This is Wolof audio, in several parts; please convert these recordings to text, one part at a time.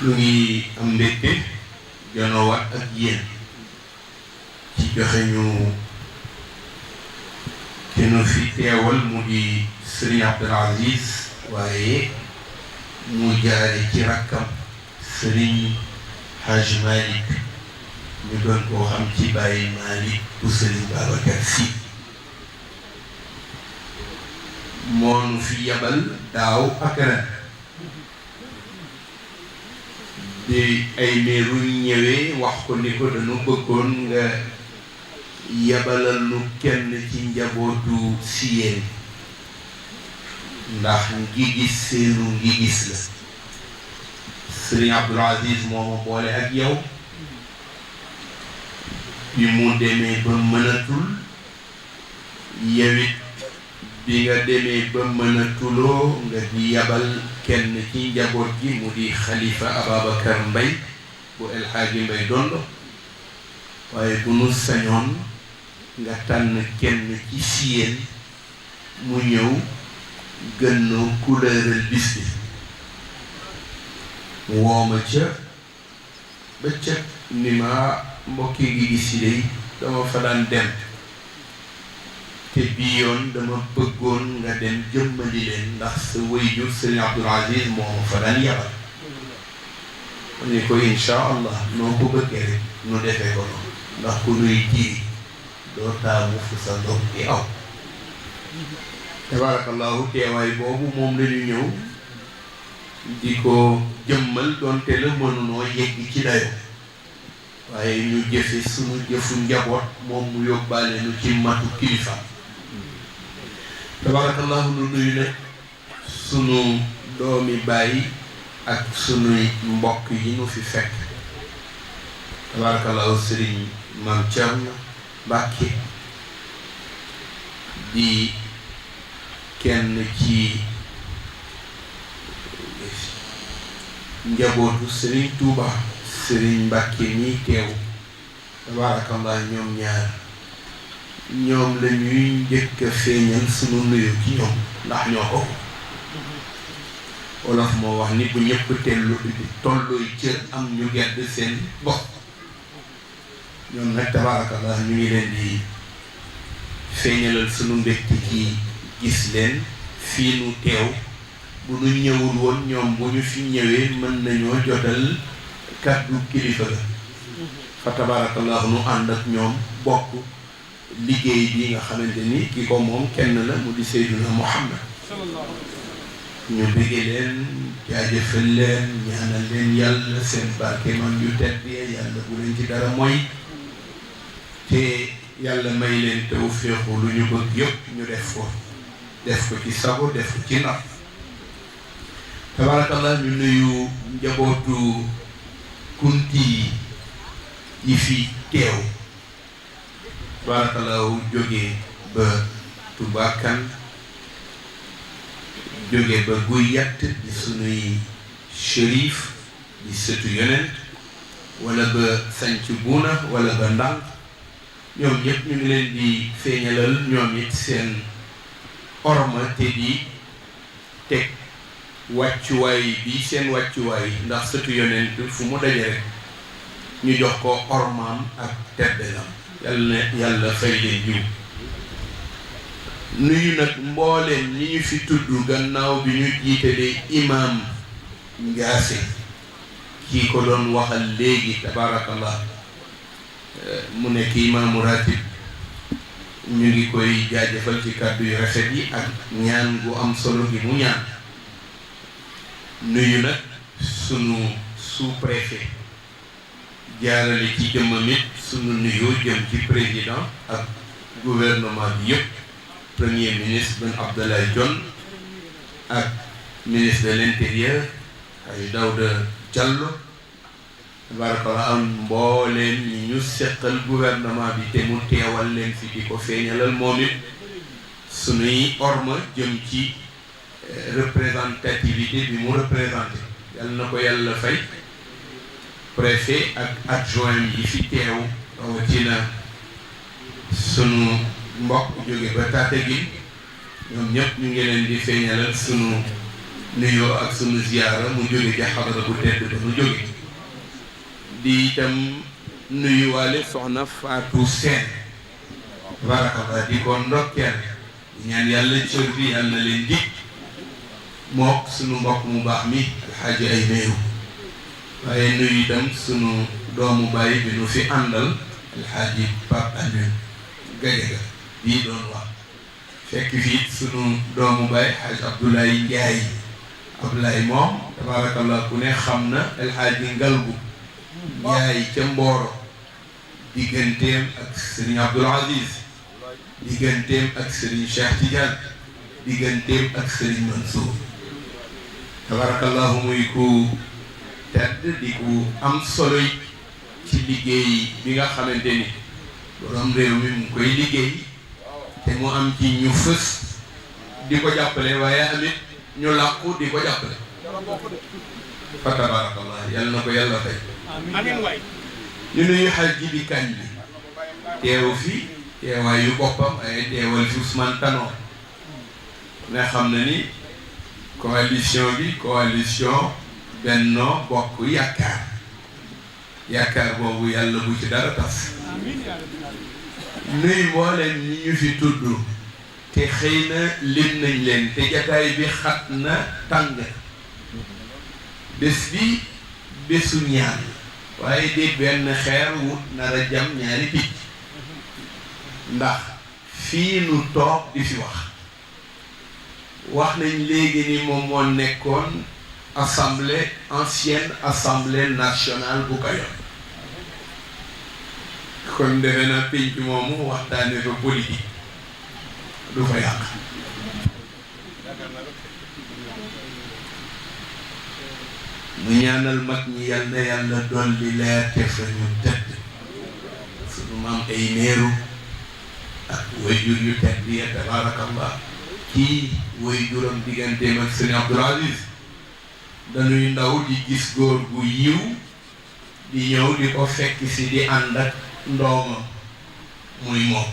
lu ngi am mbégte jonoowaat ak yéen ci joxe ñu te nu fi teewal mu di Serigne Abdoul Aziz waaye mu jaare ci rakkam Serigne Hadj Malick ñu doon koo xam ci Baye Malick bu Serigne Babacar Sy moo nu fi yabal daaw ak ren di ay meeru ñëwee wax ko ni ko dañu bëggoon nga yabalal nu kenn ci njabootu Siyeen ndax ngi gis seenu ngi gis la Serigne Abdoul Aziz moo ma boole ak yow bi mu demee ba mënatul yewit bi nga demee ba mënatuloo nga di yabal kenn ci njaboot gi mu di Khalifa Ababacar Mbaye bu El Hadji Mbaye Dondo waaye bu nu sañoon nga tànn kenn ci Siyeen mu ñëw gën noo couleural bis bi mu wooma ca ba ca ni ma mbokki ngi gis yi day dama fa daan dem te bii yoon dama bëggoon nga dem jëmmali leen ndax sa waajur Serigne Abdoul Aziz moo fa daan yabal ma ne ko insha allah noo ko bëggee rek nu defee ko noonu ndax ku nuy jiiri doo taamu fu sa ndox di aw tabarakallahu teewaay boobu moom la ñu ñëw di ko jëmmal doonte la mënunoo yegg ci dayo waaye ñu jëfe sunu jëfu njaboot moom mu yóbbaale nu ci matu kilifa tabarakallahu nu nuyu ne sunu doomi bàyyi ak sunuy mbokk yi nu fi fekk tabarakallahu Serigne Mame Thierno Mbacke di kenn ci njabootu Serigne Touba Serigne Mbacke mi teew tabarakallah ñoom ñaar ñoom la ñuy njëkk a feeñal sunu nuyu ci ñoom ndax ñoo ko wolof moo wax ni bu ñëpp tolluy cër am ñu gedd seen bopp ñoom nag tabarakallah ñu ngi leen di feeñalal sunu mbégte ci gis leen fii nu teew bu nu ñëwul woon ñoom bu ñu fi ñëwee mën nañoo jotal kàddu kilifa la fa tabarakallah nu ànd ak ñoom bokk liggéey bi nga xamante ni ki ko moom kenn la mu di Seydina Muhammad ñu bëggee leen jaajëfal leen ñaanal leen yàlla seen barke man yu tedd yàlla bu leen ci dara mooy te yàlla may leen tawfeexu lu ñu bëgg yëpp ñu def ko ci sago def ko ci naf tabarakallah ñu nuyu njabootu kunti yi fi teew tabarakallahu jóge ba Tubakan jóge ba Guy Yatt di sunuy shérif di sëtu yonent wala ba Sanc Buuna wala ba Ndànk ñoom ñëpp ñu ngi leen di feeñalal ñoom it seen orma te di teg wàccuwaay bi seen wàccuwaay ndax sëtu yonent fu mu daje rek ñu jox ko ormaam ak teddalam yàlla fay leen jiw nuyu nag mbooleem ñi ñu fi tudd gannaaw bi ñu jiitalee imam Ngaase kii ko doon waxal léegi tabarakallah mu nekk imaamu ratib ñu ngi koy jaajëfal ci kàddu yu rafet yi ak ñaan gu am solo gi mu ñaan nuyu nag sunu sous-préfet jaarale ci jëmmam it sunu nuyoo jëm ci président ak gouvernement bi yëpp premier ministre Ben Abdallah Dionne ak ministre de l'intérieur ay Daouda Diallo tabarakallah am mbooleem ñi ñu seqal gouvernement bi te mu teewal leen fi di ko feeñalal moom it sunuy orma jëm ci représentativité bi mu représenté yàlla na ko yàlla fay préfet ak adjoint yi fi teew rawatina sunu mbokk jóge ba Tataguine ñoom ñëpp ñu ngi leen di feeñalal sunu nuyoo ak sunu ziyaara mu jóge ci xadara bu tedd ba mu jóge di itam nuyuwaale soxna Fatou Sène barakallah di ko ndokkeel ñaan yàlla cër bi yàlla na leen dig mook sunu mbokk mu baax mi alxaaji ay meeru waaye nuyu itam sunu doomu baay bi nu fi àndal alxaaji Pape Alioune Gadiaga bii doon wax fekk fii sunu doomu baay xaaj Abdoulaye Ndiaye Abdoulaye moom tabarakallah ku ne xam na alxaaji Ngalgu Ndiaye ca Mboro digganteem ak Serigne Abdoul Aziz digganteem ak Serigne Cheikh Tidiane digganteem ak Serigne Mansour tabarakallahu muy ku tedd di ku am solo ci liggéey bi nga xamante ni borom réew mi mu koy liggéey te mu am ci ñu fës di ko jàppale waaye amit ñu làqu di ko jàppale fa tabarakallah yàlla na ko yàlla fay ñu nuyu xaj ji bi kañ bi teew fi teewaayu boppam ay teewal fi Ousmane Tanor ne xam na ni coalition bi coalition Benno Bokk Yaakaar yaakaar boobu yàlla bu ci dara tas nuy mbooleem ñi ñu fi tudd te xëy na lim nañ leen te jataay bi xat na tàng bés bi bésu ñaan waaye di benn xeer wut nar a jam ñaari picc ndax fii nu toog di fi wax nañ léegi ni moom moo nekkoon assemblée ancienne assemblée nationale bu Kayoor kon defe na pénc moomu waxtaane fa politique du fa yàq mu ñaanal mag ñi yal na yàlla dolli leer te fa ñu tëdd sunu maam ay néeru ak wayjur yu tedd ya tabarakallah kii wayjuram digganteem ak Serigne Abdoul Aziz dañuy ndaw di gis góor gu yiw di ñëw di ko fekk si di ànd ak ndoomam muy moom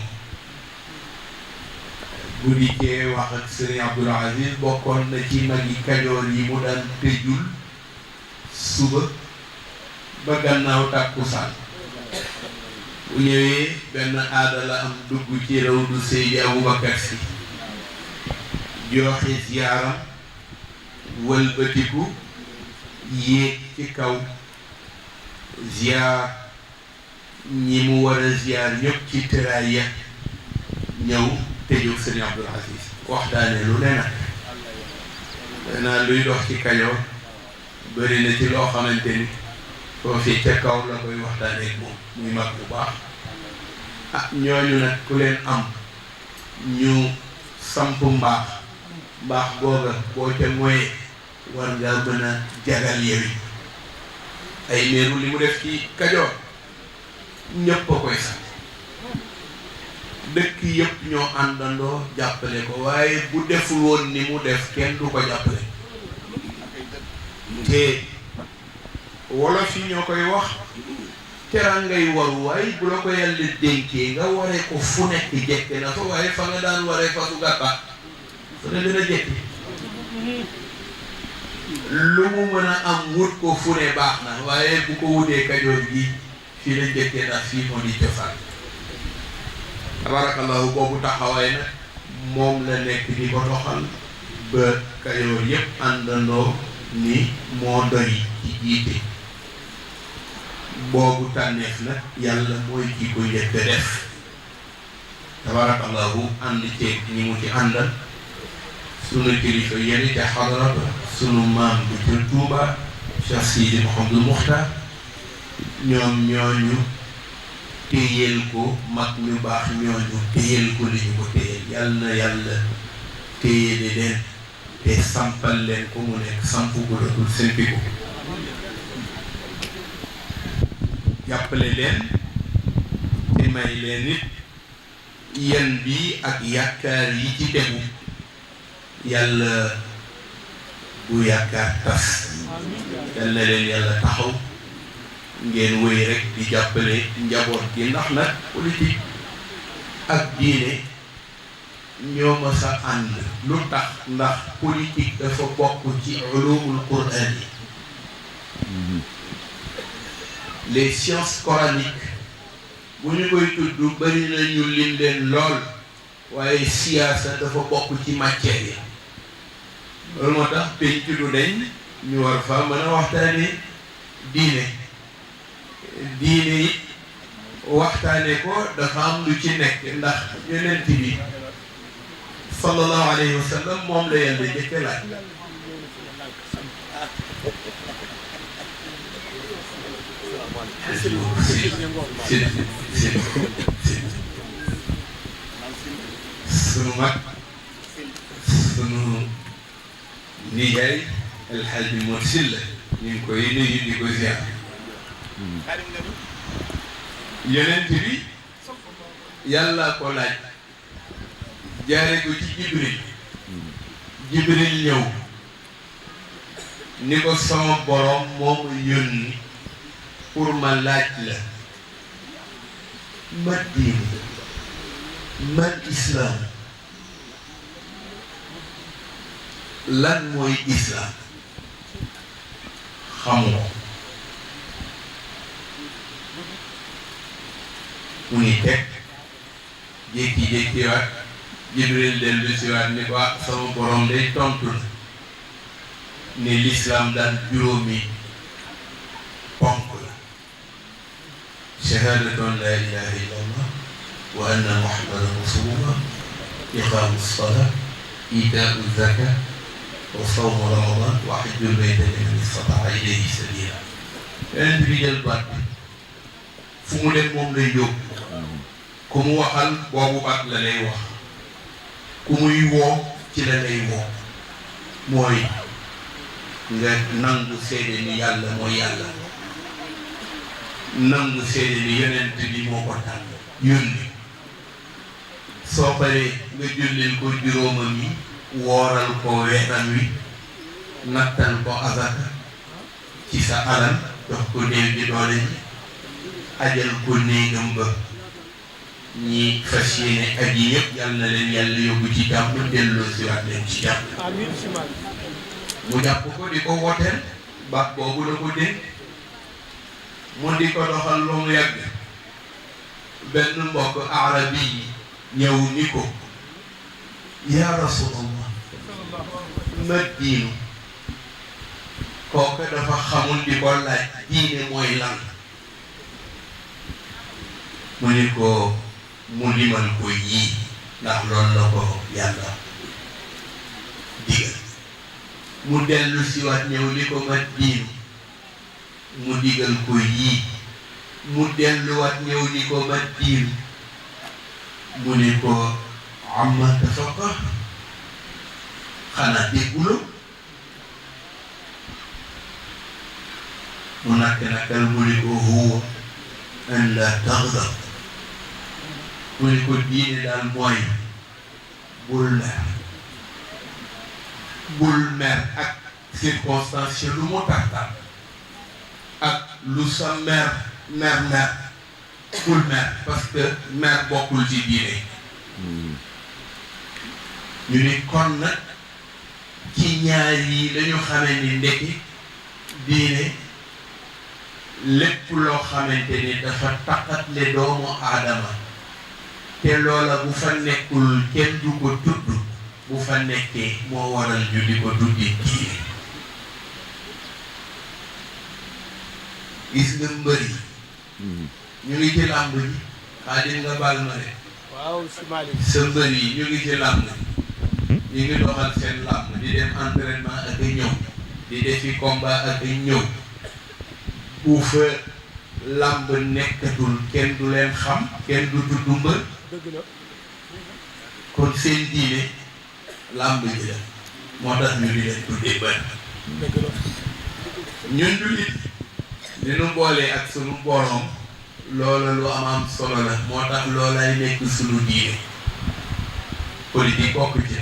bu dikkee wax ak Serigne Abdoul Aziz bokkoon na ci magi Kajoor yi mu daan tëjul suba ba gannaaw takkusaan bu ñëwee benn aada la am dugg ci rawdu Seydi Aboubacar Si joxe ziyaaram wëlbatiku yéeg ci kaw ziyaar ñi mu war a ziyaar ñëpp ci tëraay ya ñëw tëjoo Serigne Abdoul Aziz waxtaane lu ne nag danaa luy dox ci Kajoor bëri na ci loo xamante ni foofu ca kaw la koy waxtaanee ak moom muy mag bu baax ah ñooñu nag ku leen am ñu samp mbaax googa boo ca moyee war ngaa mën a jagal yewi ay meeru li mu def ci Kajoor ñëpp a koy sax dëkk yëpp ñoo àndandoo jàppale ko waaye bu deful woon ni mu def kenn du ko jàppale te wolof yi ñoo koy wax terangay waru waaye bu la ko yàlla dénkee nga waree ko fu nekk jekke na fa waaye fa nga daan waree fa su gàtta fa ne gën a jekki lu mu mën a am wut ko fu ne baax na waaye bu ko wutee Kajoor gi fii la jekkee ndax fii moo di cosaan tabarakallahu boobu taxawaay nag moom la nekk di ko doxal ba Kajoor yépp àndandoo ni moo doy ci jiite boobu tànneef nag yàlla mooy ki ko njëkk def tabarakallahu ànd ceeg ñi mu ci àndal sunu kilifa yéen ca xadara ba sunu maam bu ca Tuuba Cheikh Sidi Mouhamadou Moukhtar ñoom ñooñu téyeel ko mag ñu baax ñooñu téyeel ko li ñu ko téyeel yàlla na yàlla téyele leen te sampal leen ko mu nekk samp gu dootul sempi ko jàppale leen te may leen nit yen bi ak yaakaar yi ci tegu yàlla bu yaakaar tas yal na leen yàlla taxaw ngeen wéy rek di jàppale njaboot gi ndax nag politique ak diine ñoo ma sa ànd lu tax ndax politique dafa bokk ci ulumul Qur'an yi les sciences coraniques bu ñu koy tudd bari na ñu lim leen lool waaye siyaasa dafa bokk ci matière yi loolu moo tax penc du deñ ñu war fa mën a waxtaane diine it waxtaane ko dafa am lu ci nekk ndax yonent bi sallallahu alayhi wa sallam moom la yàlla jëkk laaj sunu mag sunu nijaay El Hadji Mor Sylla ñu ngi koy nuyu di ko ziar yonent bi yàlla ko laaj jaare ko ci Jibril ñëw ni ko sama borom moo ma yónni pour ma laaj la ma diine man islam lan mooy islam xamoo mu ni teg jékki-jékki waat Jibril dellu si waat ni ko sama borom day tontu na ni l'islam daal juróomi ponk la shahadatu an la ilaha illallah wa anna muhammadan rasulullah iqamu ssalat itaau zakat wa sawmu ramadan wa hajjul bayta liman istataa ilayhi sabila yeneen bi jël baat bi fu mu dem moom lay yóbbu ku mu waxal boobu baat la lay wax ku muy woo ci la lay woo mooy nga nangu seede ni yàlla mooy yàlla nangu seede ni yonent bi moo ko tànn yónni soo paree nga jullil ko juróomam yi wooral ko weeram wi nattal ko azaka ci sa alal jox ko néew ji doole ji ajal ko néegam ba ñi fas yéene ak yi ñëpp yàlla na leen yàlla yóbbu ci jàmm delloo si waat leen ci jàmm mu jàpp ko di ko wooteel baat boobu la ko dénk mu di ko doxal lu mu yàgg benn mbokk arabi yi ñëw ni ko yaa rasulallah ma diinu kooku dafa xamul di ko laaj diine mooy lan mu ni ko mu limal ko yii ndax loolu la ko yàlla digal mu dellu si waat ñëw ni ko ma diinu mu digal ko yii mu delluwaat ñëw ni ko ma diinu mu ni ko amma tafaqa xanaa dégguloo mu nakal mu ni ko huwa an la taghdab mu ni ko diine daal mooy bul mer ak circonstance lu mu tartar ak lu sa mer bul mer parce que mer bokkul ci diine ñu ni kon nag ci ñaar yi lañu xamee ni ndekki diine lépp loo xamante ni dafa taqatle doomu aadama te loola bu fa nekkul kenn du ko tudd bu fa nekkee moo waral ñu di ko tuddi diine gis nga mbër yi ñu ngi ci làmb ji xaadim nga baal ma de waaw si Malick sa mbër yi ñu ngi ci làmb ji ñu ngi doxal seen làmb di dem entraînement ak a ñëw di defi combat ak a ñëw bu fa làmb nekkatul kenn du leen xam kenn du tudd mbër dëgg la kon seen diine làmb ji la moo tax ñu di leen tuddee bër dëgg la ñun jullit li nu boolee ak sunu borom loola lu am solo la moo tax loolay nekk sunu diine politique bokk ci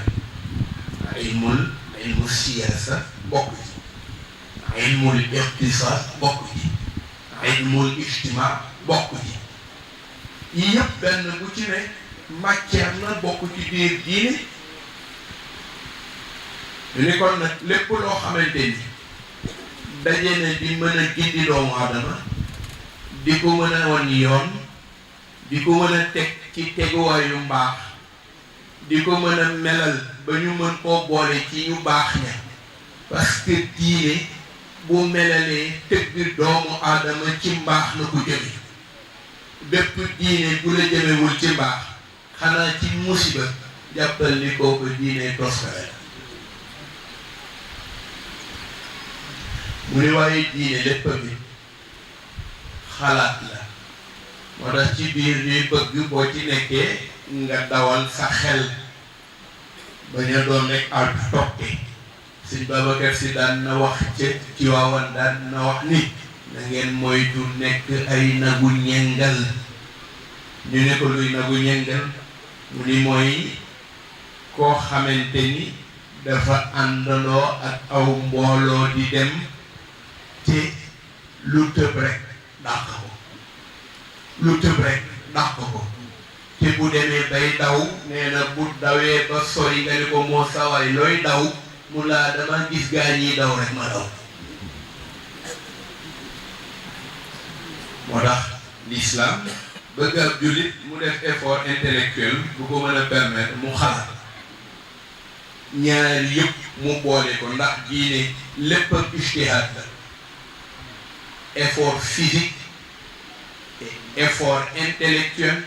ilmu siyaasa bokk ci ilmul iqtisaad bokk ci ilmul ijtimaa bokk ci yii yëpp benn bu ci ne matière la bokk ci biir diine ni kon nag lépp loo xamante ni daje na di mën a gindi doomu aadama di ko mën a wan yoon di ko mën a teg ci teguwaayu mbaax di ko mën a melal ba ñu mën koo boole ci ñu baax ña parce que diine bu melalee tëgg doomu aadama ci mbaax la ko jëme bépp diine bu la jëmewul ci mbaax xanaa ci musiba jàppal ni kooku diine toskare mu ni waaye diine lépp bi xalaat la moo tax ci biir ñuy bëgg boo ci nekkee nga dawal sa xel bañ a doon rek ak toppe Sëñ Babacar Si daan na wax ca ci waawan daan na wax ni na ngeen moytu nekk ay nagu ñengal ñu ne ko luy nagu ñengal mu ni mooy koo xamante ni dafa àndandoo ak aw mbooloo di dem te lu tëb rek dàq ko lu tëb rek dàq ko te bu demee bay daw nee na bu dawee ba sori nga ni ko moo sawaay looy daw mu laa dama gis gaa ñiy daw rek ma daw moo tax l'islam bëgg ab jullit mu def effort intellectuel bu ko mën a permettre mu xalaat ñaar yëpp mu boole ko ndax diine lépp ak ijtihaad la effort physique et effort intellectuel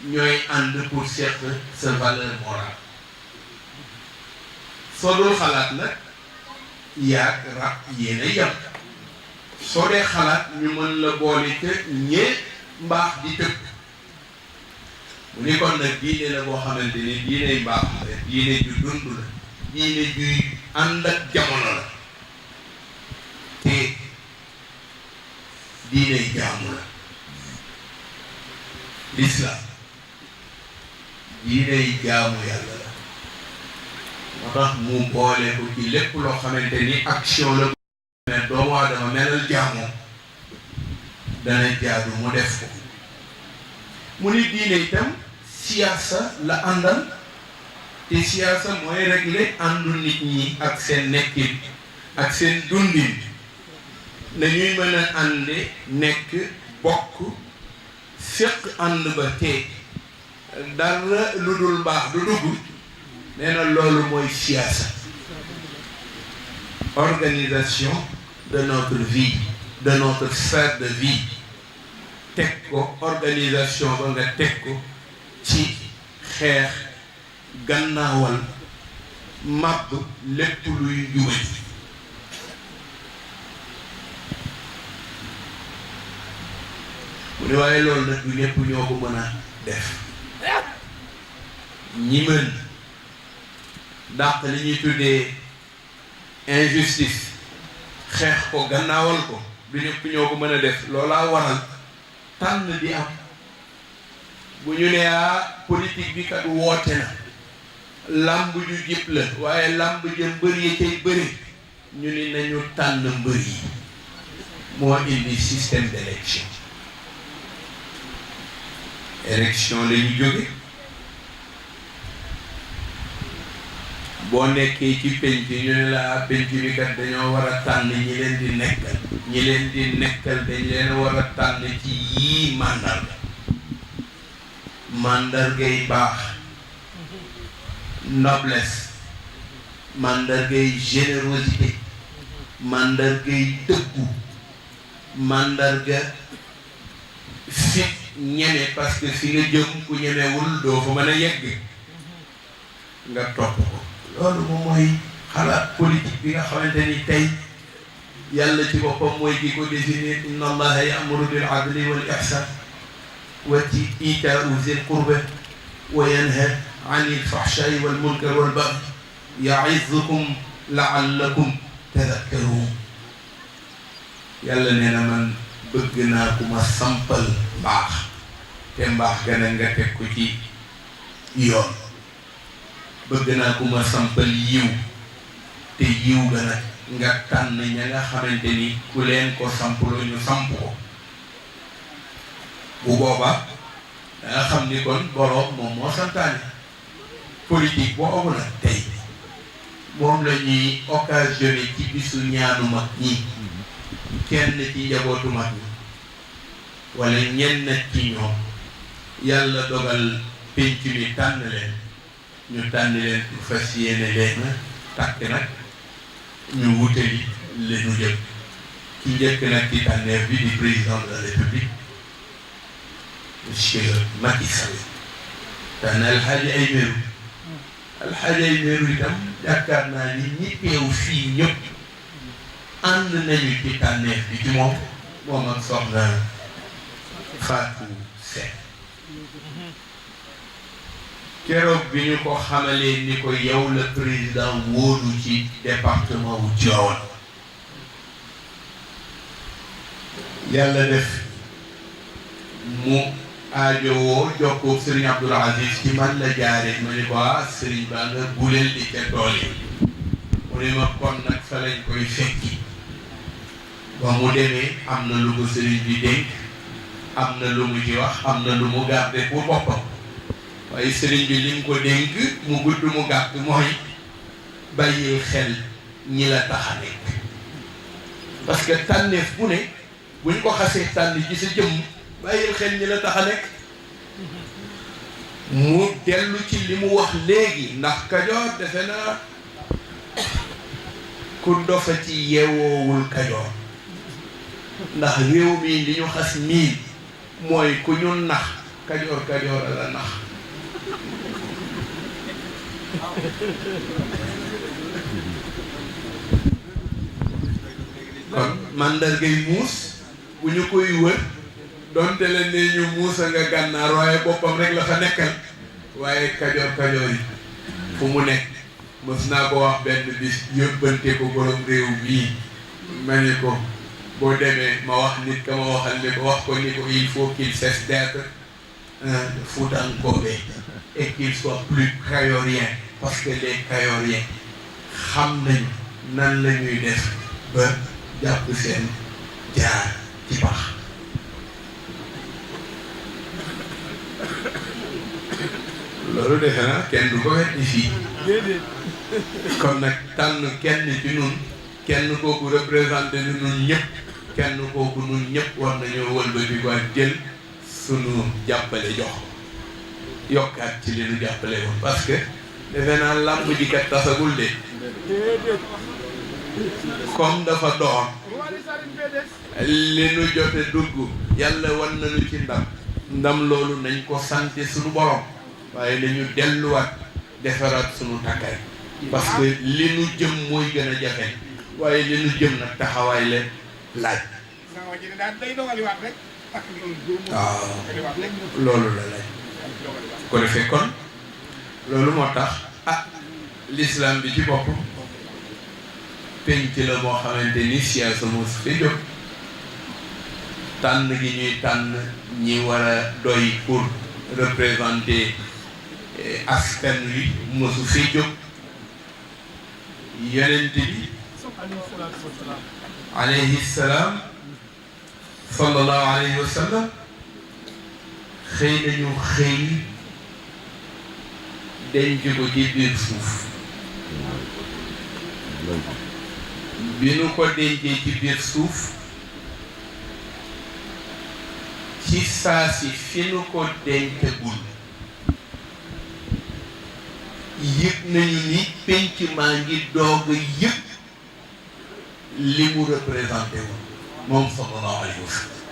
ñooy ànd pour seq sa valeur morale soo dul xalaat nag yaag rab yéen a yem soo dee xalaat ñu mën la boole ca ñee mbaax di tëb mu ni kon nag diine la boo xamante ni diine mbaax la diine ju dund la diine juy ànd ak jamono la te diine jaamu la l'islam diine jaamu yàlla la moo tax mu boole ko ci lépp loo xamante ni action la mais doomu aadama melal jaamu dana jaadu mu def ko mu ni diine itam siyaasa la àndal te siyaasa mooy régler àndu nit ñi ak seen nekkin ak seen dundin na ñuy mën a ànde nekk bokk féq ànd ba te dara lu dul mbaax du dugg nee na loolu mooy siyaasa organisation de notre vie de notre sphère de vie teg ko organisation ba nga teg ko ci xeex gannaawal màbb lépp luy njubal mu ne waaye loolu nag du ñëpp ñoo ko mën a def ñi mën dàq li ñuy tuddee injustice xeex ko gannaawal ko du ñëpp ñoo ko mën a def loolaa waral tànn di am bu ñu nee politique bi kat woote na làmb ju jib la waaye làmb ja mbër yi cay bëri ñu ni nañu tànn mbër yi moo indi système d'élection élection la ñu jóge boo nekkee ci penc ñu ne la penc bi kat dañoo war a tànn ñi leen di nekkal ñi leen di nekkal dañ leen war a tànn ci yii màndarga màndargay baax noblesse màndargay générosité màndargay dëggu màndarga fit ñeme parce que fi nga jëm ku ñemewul doo fa mën a yegg nga topp ko loolu moom mooy xalaat politique bi nga xamante ni tey yàlla ci boppam mooy ki ko définir inna allaha ya'muru bil adli wal ihsan wa itaa'u zil qurba wa yanha anil fahsha'i wal munkari wal baghi ya'izukum la'allakum tadhakkarun yàlla nee na man bëgg naa ku ma sampal mbaax te mbaax gën a nga teg ko ci yoon bëgg naa ku ma sampal yiw te yiw ga nag nga tànn ña nga xamante ni ku leen ko sampaloo ñu samp ko bu boobaa danga xam ni kon boroom moom moo santaane politique boobu nag tey moom la ñuy occasionné ci bisu ñaanu mag ñi kenn ci njabootu mag ñi wala ñenn ci ñoom yàlla dogal pénc mi tànn leen ñu tànn leen pour fas yéene leen takk nag ñu wutali leenu jëm ci njëkk nag ci tànneef bi di président de la république monsieur Macky Sall tànn Alxaaji Aymeru Alxaaji Aymeru itam yaakaar naa ni ñi teew fii ñëpp ànd nañu ci tànneef bi ci moom ak soxna Fatou Seck keroog bi ñu ko xamalee ni ko yow la président wóolu ci département wu Tivaouane yàlla def mu aajowoo jokkoo Serigne Abdoul Aziz ci man la jaare ma ni ko Serigne baa nga buleel di ca tool yi mu ne ma kon nag fa lañ koy fekki ba mu demee am na lu ko Serigne bi dénk am na lu mu ci wax am na lu mu garde pour boppam waaye Serigne bi li mu ko dénk mu gudd mu gàtt mooy bàyyil xel ñi la tax a nekk parce que tànneef bu ne buñ ko xasee tànn ci sa jëmm bàyyil xel ñi la tax a nekk mu dellu ci li mu wax léegi ndax Kajoor defe naa ku dofa ci yeewoowul Kajoor ndax réew mi li ñu xas miin mooy ku ñu nax Kajoor Kajoor a la nax kon màndargay muus bu ñu koy wër donte leen ne ñu muusa nga gànnaar waaye boppam rek la fa nekkal waaye Kajoor Kajoor yi fu mu nekk mës naa ko wax benn bis yóbbante ko borom réew mii ma ni ko boo demee ma wax nit ka ma waxal ni ko wax ko ni ko il faut qu'il cesse d'être un Foutankobe et qu'il soit plus kayorien parce que les Kayoriens xam nañ nan la ñuy def ba jàpp seen jaar ci pax loolu defe na kenn du ko wetti fii kon nag tànn kenn ci nun kenn kooku représenté ni nun ñëpp kenn kooku nun ñëpp war nañoo wëlbati ko ak jël sunu jàppale jox yokkaat ci li nu jàppale woon parce que defe naa làmb ji kat tasagul de comme dafa doon li nu jote dugg yàlla wan nañu ci ndam loolu nañ ko sante suñu borom waaye dañu delluwaat defaraat suñu takkay parce que li nu jëm mooy gën a jafe waaye li nu jëm nag taxawaay leen laaj waaw loolu la laaj ko defee kon loolu moo tax l'islam bi ci bopp penc la moo xamante ni siyaasa moo su fi jóg tànn gi ñuy tànn ñi war a doy pour représenter askan wi mosu fi jóg yonent bi alayhi salaam sallallahu alayhi wa sallam xëy nañu xëy denc ko ci biir suuf bi nu ko dencee ci biir suuf ci saa si fi nu ko dencagul yëg nañu ni penc maa ngi doog yëpp li mu représenté woon moom sallallahu alayhi wa sallam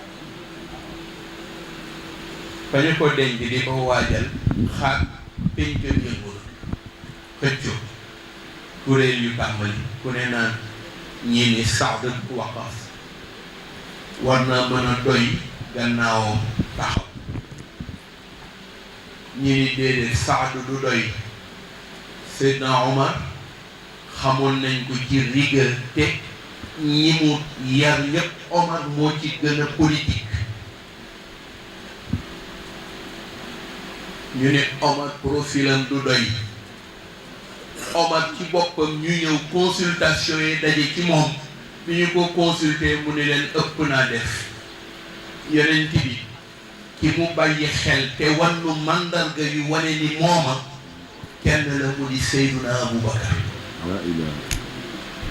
fa ñu ko denc di ko waajal xaat penc yëngu xëccoo kuréel yu tàmbali ku ne naan ñii ni Saad Waqaas war naa mën a doy gannaawam taxaw ñi ni déedéet Saad du doy Seydina Omar xamoon nañ ko ci rigueur te ñi mu yar ñëpp Omar moo ci gën a politique ñu ne Omar profilam du doy Omar ci boppam ñu ñëw consultation yi daje ci moom bi ñu ko consulter mu ne leen ëpp naa def yonent bi ki mu bàyyi xel te wannu màndarga yu wane ni mooma kenn la mu di Seyduna Abubakar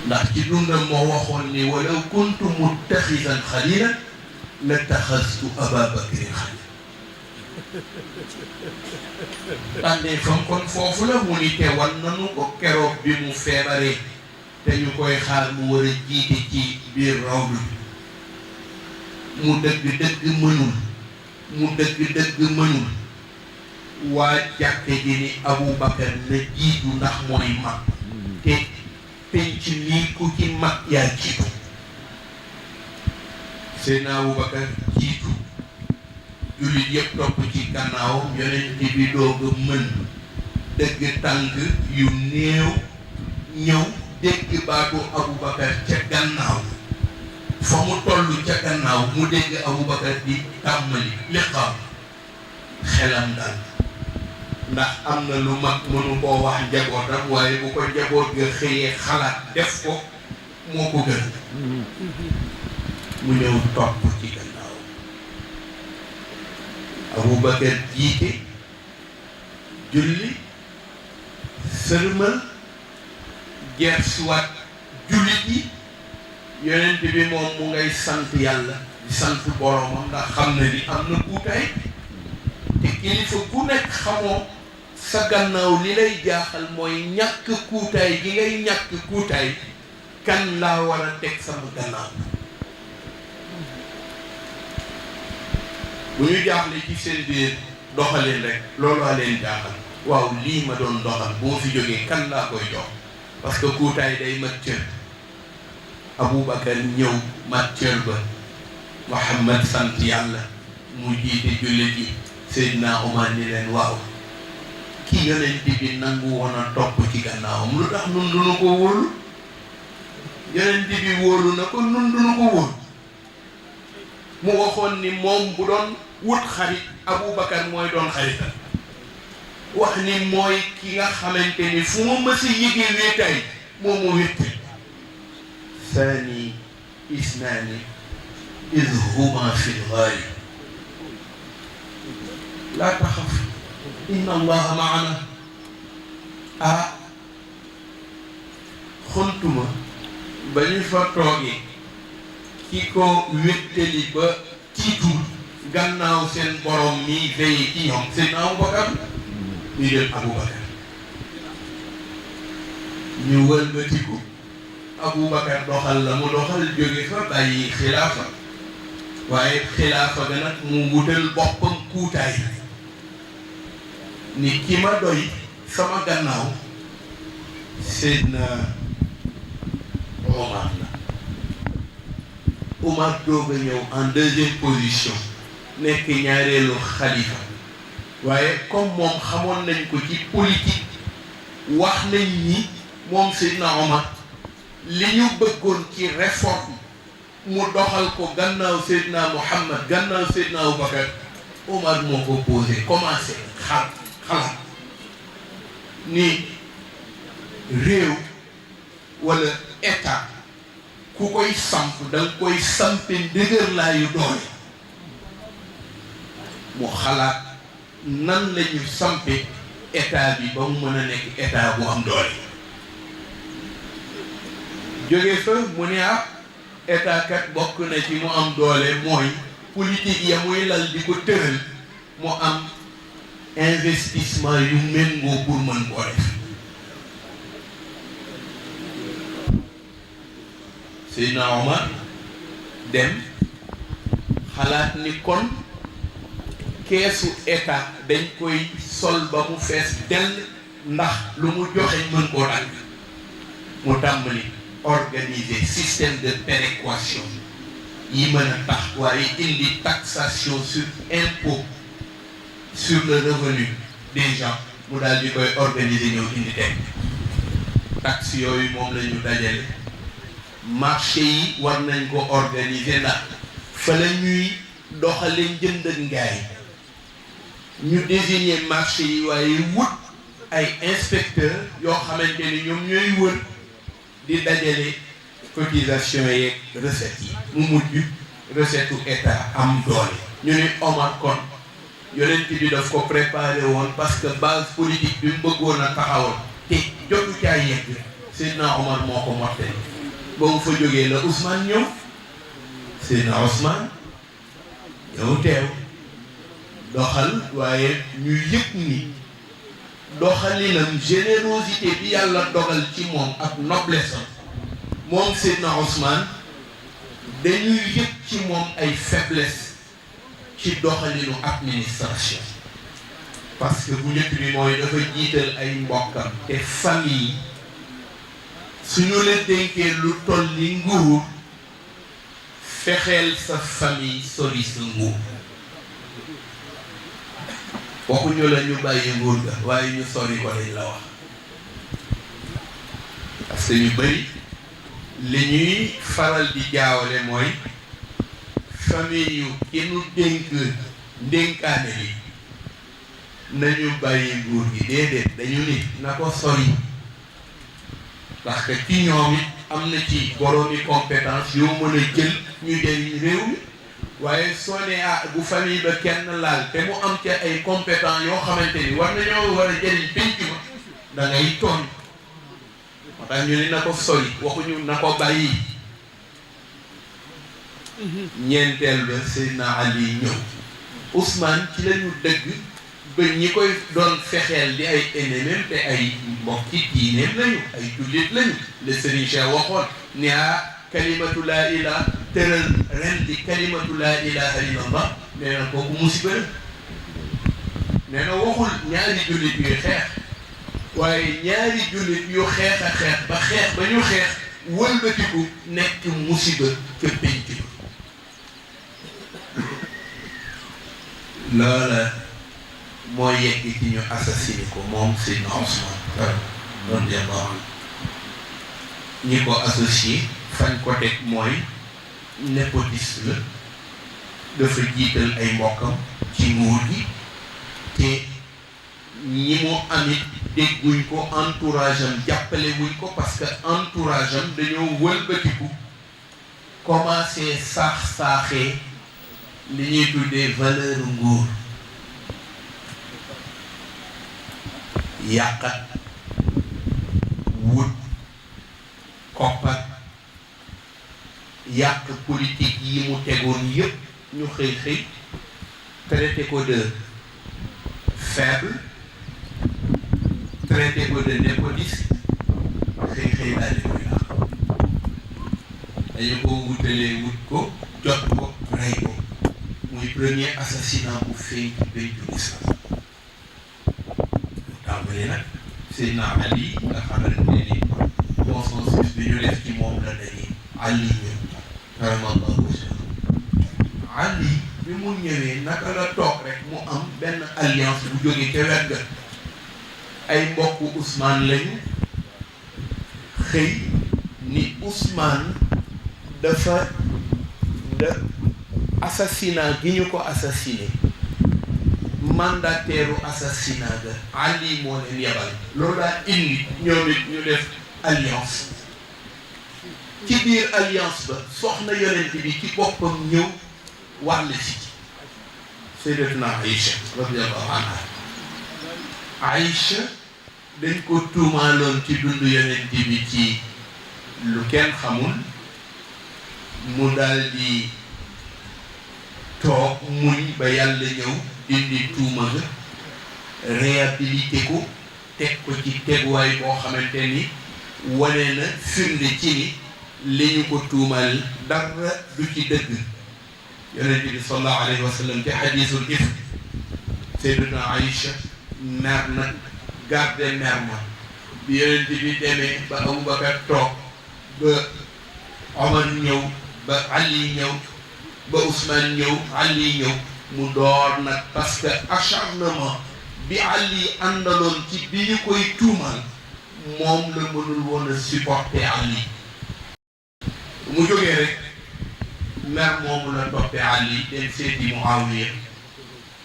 ndax ci dundam moo waxoon ni walaw kuntu muttaxidan xalilan la taxastu Ababakrin xalila tànnee fam kon foofu la mu ni te wan nanu ko keroog bi mu feebaree te ñu koy xaar mu war a jiite ci biir rawdu mu dëgg-dëgg mënul waa jàkke ji ni Aboubacar na jiitu ndax mooy mag te penc nii ku ci mag yaa jiitu Seydina Aboubacar jiitu jullit yëpp topp ci gannaawam yonent bi doog a mën dëgg tànk yu néew ñëw dégg baatu Aboubacar ca gannaaw fa mu toll ca gannaaw mu dégg Aboubacar di tàmmali liqaam xelam daal ndax am na lu mag mënu koo wax njabootam waaye bu ko njaboot ga xëyee xalaat def ko moo ko gën mu ñëw topp ci gannaaw Aboubacar jiite julli sërmal gersuwaat jullit yi yonent bi moom mu ngay sant yàlla di sant boromam ndax xam na ni am na kuutaay te kilifa ku nekk xamoo sa gannaaw li lay jaaxal mooy ñàkk kuutaay gi ngay ñàkk kuutaay kan laa war a teg sama gannaaw bu ñu jaaxle ci seen biir doxalin rek looloo leen jaaxal waaw lii ma doon doxal bu ma fi jógee kan laa koy jox parce que kuutaay day mat cër Aboubacar ñëw mat cër ba Muhammad sant yàlla mu jiite jullit yi Seydina Omar ni leen waaw ki yonent bi nangu woon a topp ci gannaawam lu tax nun duñu ko wóolu yonent bi wóolu na ko nun duñu ko wóolu mu waxoon ni moom bu doon wut xarit Aboubacar mooy doon xaritam wax ni mooy ki nga xamante ni fu ma mës a yëgee wéetaay moom mu wétte ثاني اثنان إذ هما في الغار لا تخف إن الله معنا xuntuma ba ñu fa toogee ki ko wéttali ba tiitul gannaaw seen borom mi veillé ci ñoom seen Aboubacar ñu dem Aboubacar ñu wëlbatiku Aboubacar doxal la mu doxal jóge fa bàyyi xilaafa waaye xilaafa ga nag mu wutal boppam kuutaay ni ki ma doy sama gannaaw Seydina Omar la Omar doog a ñëw en deuxième position nekk ñaareelu xalifa waaye comme moom xamoon nañ ko ci politique wax nañ ni moom Seydina Omar li ñu bëggoon ci réforme mu doxal ko gannaaw Seydina Muhammad gannaaw Seydina Aboubacar Omar moo ko posé commencé xalaat ni réew wala état ku koy samp danga koy sampe ndëgër laayu doole mu xalaat nan la ñu sampe état bi ba mu mën a nekk état bu am doole jóge fa mu ne état kat bokk na ci mu am doole mooy politique ya muy lal di ko tëral mu am investissement yu méngoo pour mën koo def Seydina Omar dem xalaat ni kon keesu état dañ koy sol ba mu fees dell ndax lu mu joxe mën koo dagg mu tàmbali organiser système de péréquation yi mën a tax waaye indi taxation sur impôt sur le revenu des gens mu daal di koy organiser ñëw indi teg taxe yooyu moom la ñu dajale marché yi war nañ ko organiser ndax fa la ñuy doxale njënd ak njaay ñu désigner marché yi waaye wut ay inspecteurs yoo xamante ni ñoom ñooy wër di dajale cotisation yeeg recettes yi mu mujj recette u état am doole ñu ne Omar kon yonent bi daf ko préparé woon parce que base politique bi mu bëggoon a taxawal te jotu caa yegg Seydina Omar moo ko mottali ba mu fa jógee la Ousmane ñëw Seydina Ousmane ñëw teew doxal waaye ñu yëg ni doxalinam générosité bi yàlla dogal ci moom ak noblesse am moom Seydina Ousmane dañuy yëg ci moom ay faiblesse ci doxalinu administration parce que bu njëkk bi mooy dafa jiital ay mbokkam te famille suñu la dénkee lu toll ni nguur fexeel sa famille sori sa nguur waxuñu la ñu bàyyi nguur ga waaye ñu sori ko lañ la wax parce que ñu bëri li ñuy faral di jaawale mooy famille yu ki nu dénk ndénkaane bi nañu bàyyi nguur gi déedéet dañu nit na ko sori parce que ci ñoom it am na ci boroomi compétence yoo mën a jël ñu jëriñ réew mi waaye soo ne bu famille ba kenn laal te mu am ca ay compétence yoo xamante ni war nañoo war a jëriñ pénc ma da ngay tooñ moo tax ñu ni na ko sori waxuñu na ko bàyyi ñeenteel ba Seydina Ali ñëw Ousmane ci lañu dëgg ba ñi koy doon fexeel di ay ennemis te ay mbokki diineem lañu ay jullit lañu le Serigne Cheikh waxoon ni kalimatu laa ilaha tëral ren di kalimatu laa ilaha illallah nee na kooku musiba la nee na waxul ñaari jullit yuy xeex waaye ñaari jullit yu xeex a xeex ba ñu xeex wëlbatiku nekk musiba ca pénc loola moo yegg ci ñu assassiné ko moom Seydina Ousmane radiyallahu anhu ñi ko associé fañ ko teg mooy népotiste la dafa jiital ay mbokkam ci nguur gi te ñi mu amit dégguñ ko entourage am jàppale wuñ ko parce que entourage am dañoo wëlbatiku commencé saaxee li ñuy tuddee valeur nguur yàqat wut koppat yàq politique yi mu tegoon yépp ñu xëy traité ko de faible traité ko de népotiste xëy daal di koy yàq dañu ko wutalee wut ko jot ko rey ko muy premier assassinat bu feeñ ci pencu islam tàmbali nag Seydina Ali nga xamante ni consensus bi ñu def ci moom la dañuy Ali ñëw karamallahu wajhahu Ali bi mu ñëwee naka la toog rek mu am benn alliance bu jógee ca wet ga ay mbokku Ousmane lañu xëy ni Ousmane dafa assassinat gi ñu ko assassiné mandataire assassinat ga Ali moo leen yebal loolu daal indi ñoom it ñu def alliance ci biir alliance ba soxna yonent bi ci boppam ñëw wàll si Sayyidatuna Aïcha radiyallahu anha Aïcha dañ ko tuumaaloon ci dund yonent bi ci lu kenn xamul mu daal di toog muñ ba yàlla ñëw dindi tuuma ga réhabilité ko teg ko ci teguwaay boo xamante ni wane na firnde ci ni li ñu ko tuumal dara du ci dëgg yonent bi sallallahu alayhi wa sallam ci hadisul ifk Sayyidatuna Aïcha mer na garde mer ma bi yonent bi demee ba Aboubacar toog ba Omar ñëw ba Ali ñëw ba Ousmane ñëw Ali ñëw mu door nag parce que acharnement bi Ali àndaloon ci bi ñu koy tuumal moom la mënul woon a supporter Ali mu jógee rek mer moomu la toppee Ali dem seeti Muawiya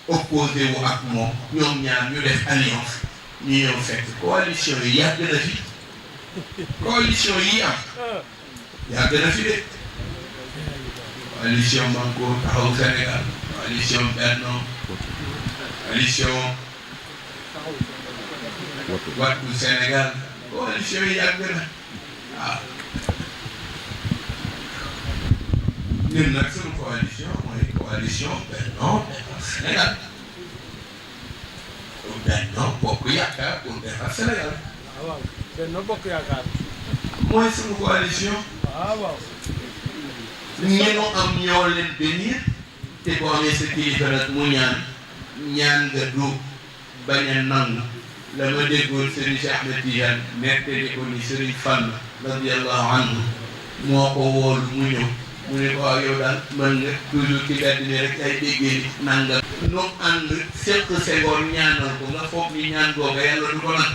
opposé wu ak moom ñoom ñaar ñu def alliance ñu ñëw fekk coalition yi yàgg na fi coalition yi am yàgg na fi de coalition Manko Taxawu Sénégal coalition Benno coalition Wattu Sénégal coalition yi yàgg na waaw ñun nag suñu coalition mooy coalition Benno Sénégal Benno Bokk Yaakaar pour defar Sénégal waaw Benno Bokk Yaakaar mooy suñu coalition waaw ñenu am ñoo leen bénir te boo amee sa kilifa nag mu ñaan nga du bañ a nangu la ma déggoon Serigne Cheikh Ahmed Tidiane nettali ko ni Serigne Fall radiyallahu anhu moo ko woolu mu ñëw mu ne ko waaw yow daal mën nga toujours ci gàddi ne rek ay déggee ni nanga nu ànd séq Senghor ñaanal ko nga foog ni ñaan googa yàlla du ko nag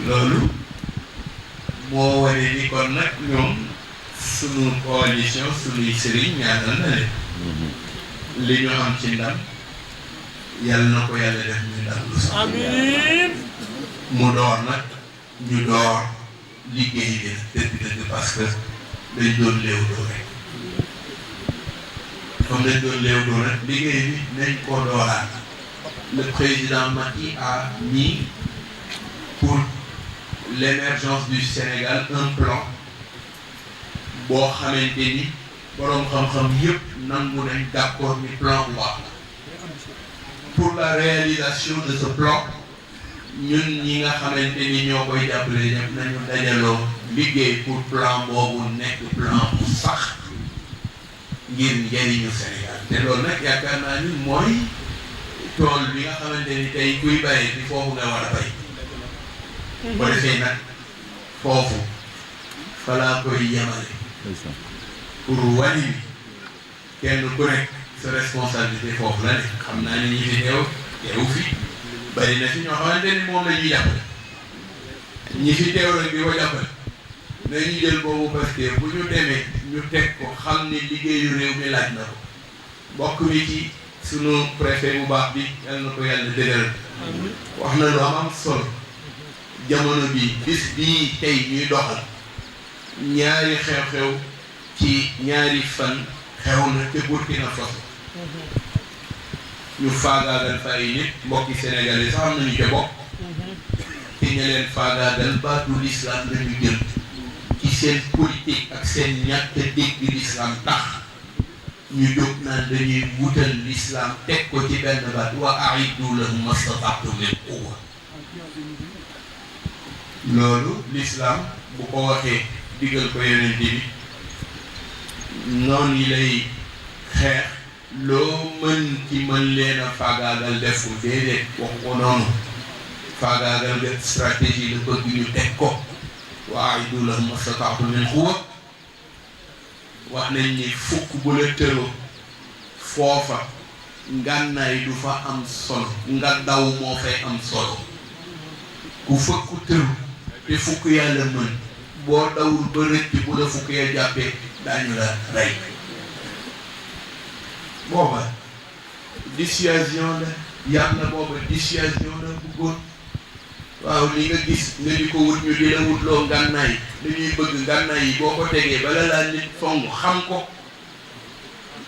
loolu moo wane ni kon nag ñoom sunu coalition sunuy sëriñ ñaanal na leen li ñu am ci ndam yàlla na ko yàlla def ñu ndam lu sax amiin mu door nag ñu door liggéey bi dëgg-dëgg parce que dañ doon léew doo rek comme dañ doon léew doo rek liggéey bi nañ ko dooraat le président Macky a mis pour l'émergence du Sénégal un plan boo xamante ni boroom xam-xam yëpp nangu nañ d'accord ni plan bu baax la pour la réalisation de ce plan ñun ñi nga xamante ni ñoo koy jàppale ñëpp nañu dajaloo liggéey pour plan boobu nekk plan bu sax ngir njëriñu Sénégal te loolu nag yaakaar naa ni mooy tool bi nga xamante ni tey kuy bayee ci foofu nga war a bay bu defee nag foofu fa laa koy yemale pour wàññi bi kenn ku nekk sa responsabilité foofu la ne xam naa ni ñi fi teew fi bari na fi ñoo xamante ni moom la ñuy jàppale ñi fi teew rek di ko jàppale nañu jël boobu parce que bu ñu demee ñu teg ko xam ni liggéeyu réew mi laaj na ko bokk mi ci sunu préfet bu baax bi yal na ko yàlla dëgëral wax na lu am solo jamono bi bis bii tey ñuy doxal ñaari xew-xew ci ñaari fan xew na te Burkina Faso ñu faagaagal fa ay nit mbokki sénégalais sax am nañu ca bokk te ñu leen faagaagal baatu l'islam lañu jël ci seen politique ak seen ñàkk dégg l'islam tax ñu jóg naan dañuy wutal l'islam teg ko ci benn baat wa a'iddu lahum mastata'tum min quwwa loolu l'islam bu ko waxee digal ko yeneen bi noonu yi lay xeex loo mën ci mën leen a faagaagal defu déedéet wax ko noonu faagaagal nga stratégie la bëgg ñu teg ko wa a'iddu lahum mastata'tum min quwwa wax nañ ni fukk bu la tëroo foofa ngànnaay du fa am solo nga daw moo fay am solo ku fëkku tëru te fukk yàlla mën boo dawul ba rëcc bu la fukk ya jàppee daañu la rey booba dissuasion la yàlla booba dissuasion la bu góor waaw li nga gis nga di ko wut ñu di la wutloo ngànnaay dañuy bëgg ngànnaay yi boo ko tegee bala laa nit song xam ko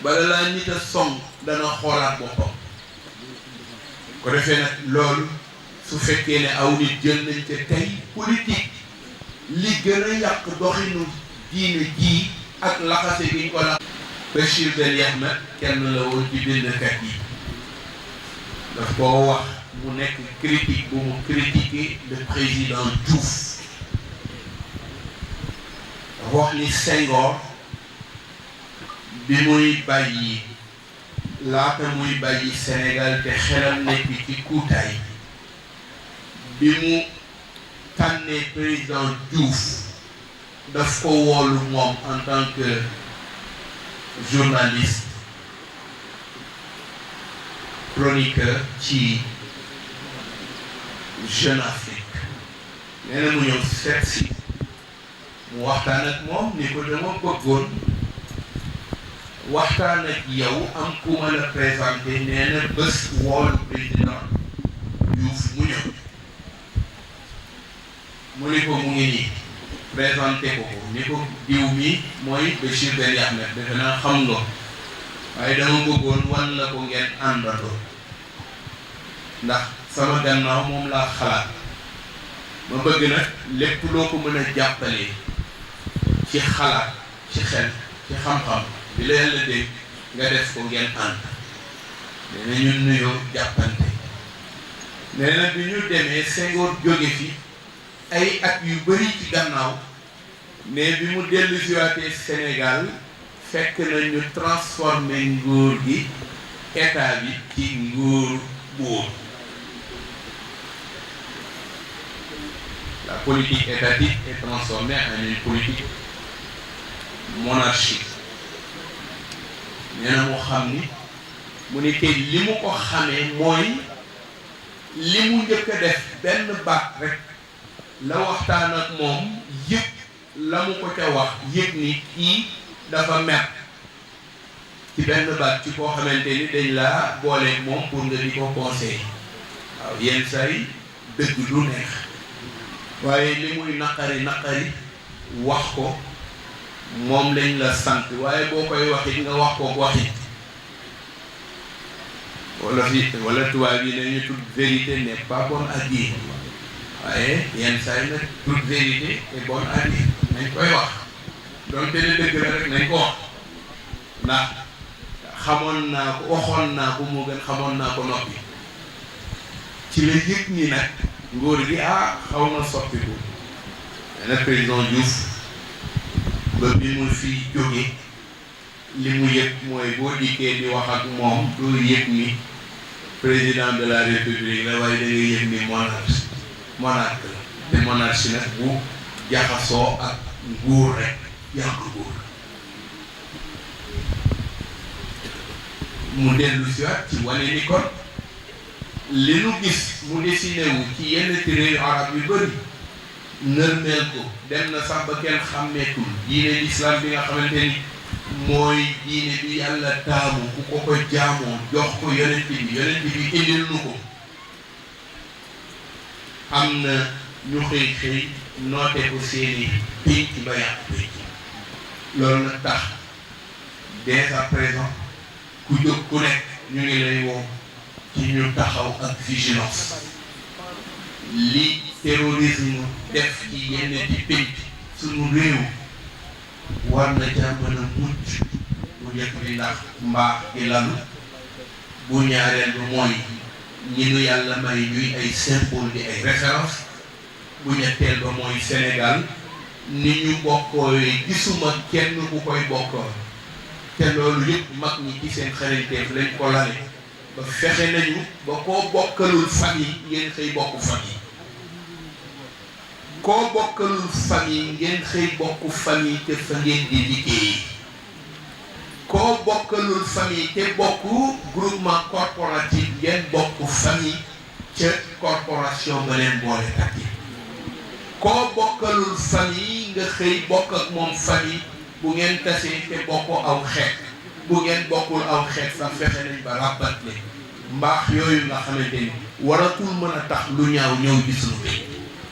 bala laa nit a song dana xoolaat boppam ko defee nag loolu su fekkee ne aw nit jël nañ te tey politique li gën a yàq doxinu diine jii ak laxase gi ñu ko la Bachir Ben Yahmed kenn la woon ci bindkat yi daf koo wax mu nekk critique bu mu critiquer le président Diouf wax ni Senghor bi muy bàyyi laata muy bàyyi Sénégal te xelam nekk ci kuutaay bi mu tànnee président Diouf daf ko woolu moom en tant que journaliste chroniqueur ci Jeune Afrique nee na mu ñëw seet si mu waxtaan ak moom ni ko dama bëggoon waxtaan ak yow am ku ma la présenté nee na bés woolu président Diouf mu ñëw mu ni ko mu ngi nii présenté ko ni ko diw mi mooy Bachir Ben Yahmed defe naa xam nga waaye dama bëggoon wan la ko ngeen àndandoo ndax sama gannaaw moom laa xalaat ma bëgg nag lépp loo ko mën a jàppalee ci xalaat ci xel ci xam-xam bi la yàlla dégg nga def ko ngeen ànd nee na ñu nuyoo jàppante nee na bi ñu demee Senghor jóge fi ay at yu bari ci gannaaw ne bi mu dellu siwaatee Sénégal fekk na ñu transformé nguur gi état bi ci nguur buur. La politique étatique est transformée en une politique monarchique. nee na mu xam ni mu ne tey li mu ko xamee mooy li mu njëkk a def benn baat rek la waxtaan ak moom yëpp la mu ko ca wax yëg ni kii dafa mer ci benn baat ci koo xamante ni dañ laa booleeg moom pour nga di ko conseiller waaw yenn say dëgg du neex waaye li muy naqari wax ko moom lañ la sant waaye boo koy waxit nga wax ko waxit wala tubaab yi nañu toute vérité n'est pas bonne à dire waaye yenn saa yi nag toute vérité est bonne à dire nañ koy wax donte ne dëgg la rek nañ ko wax ndax xamoon naa ko waxoon naa ko moo gën xamoon naa ko noppi ci la yëg ni nag ngóor gi xaw na soppiku nag président Diouf ba bi mu fi jóge li mu yëg mooy boo dikkee di wax ak moom doo yëg ni président de la république la waaye da nga yëg ni monarque la te monarchie nag bu jaxasoo ak nguur rek yàq nguur mu dellu si waat ci wane ni kon li nu gis mu dessiné wu ci yenn réew arab yu bëri nërmeel ko dem na sax ba kenn xàmmeetul diine l'islam bi nga xamante ni mooy diine bi yàlla taamu ku ko ko jaamoo jox ko yonent bi indil nu ko am na ñu xëy noote ko seeni pénc ba yàq pénc loolu nag tax dès à présent ku jóg ku nekk ñu ngi lay woo ci ñu taxaw ak vigilance li terrorisme def ci yenn di pénc suñu réew war na ca mën a mucc bu njëkk bi ndax mbaax gi lalu bu ñaareel bi mooy ñi nu yàlla may ñuy ay symbole di ay référence bu ñetteel ba mooy Sénégal ni ñu bokkooyee gisuma kenn ku koy bokkoo te loolu yëpp mag ñi ci seen xarañteef lañ ko lale ba fexe nañu ba koo bokkalul famille ngeen xëy bokk famille koo bokkalul famille ngeen xëy bokk famille te fa ngeen di liggéey koo bokkalul famille te bokk groupement corporatif ngeen bokk famille ca corporation ba leen boole takki koo bokkalul famille nga xëy bokk ak moom famille bu ngeen tasee te bokk aw xeet bu ngeen bokkul aw xeet sax fexe nañ ba ràbbat le mbaax yooyu nga xamante ni waratul mën a tax lu ñaaw ñëw ci sunu bi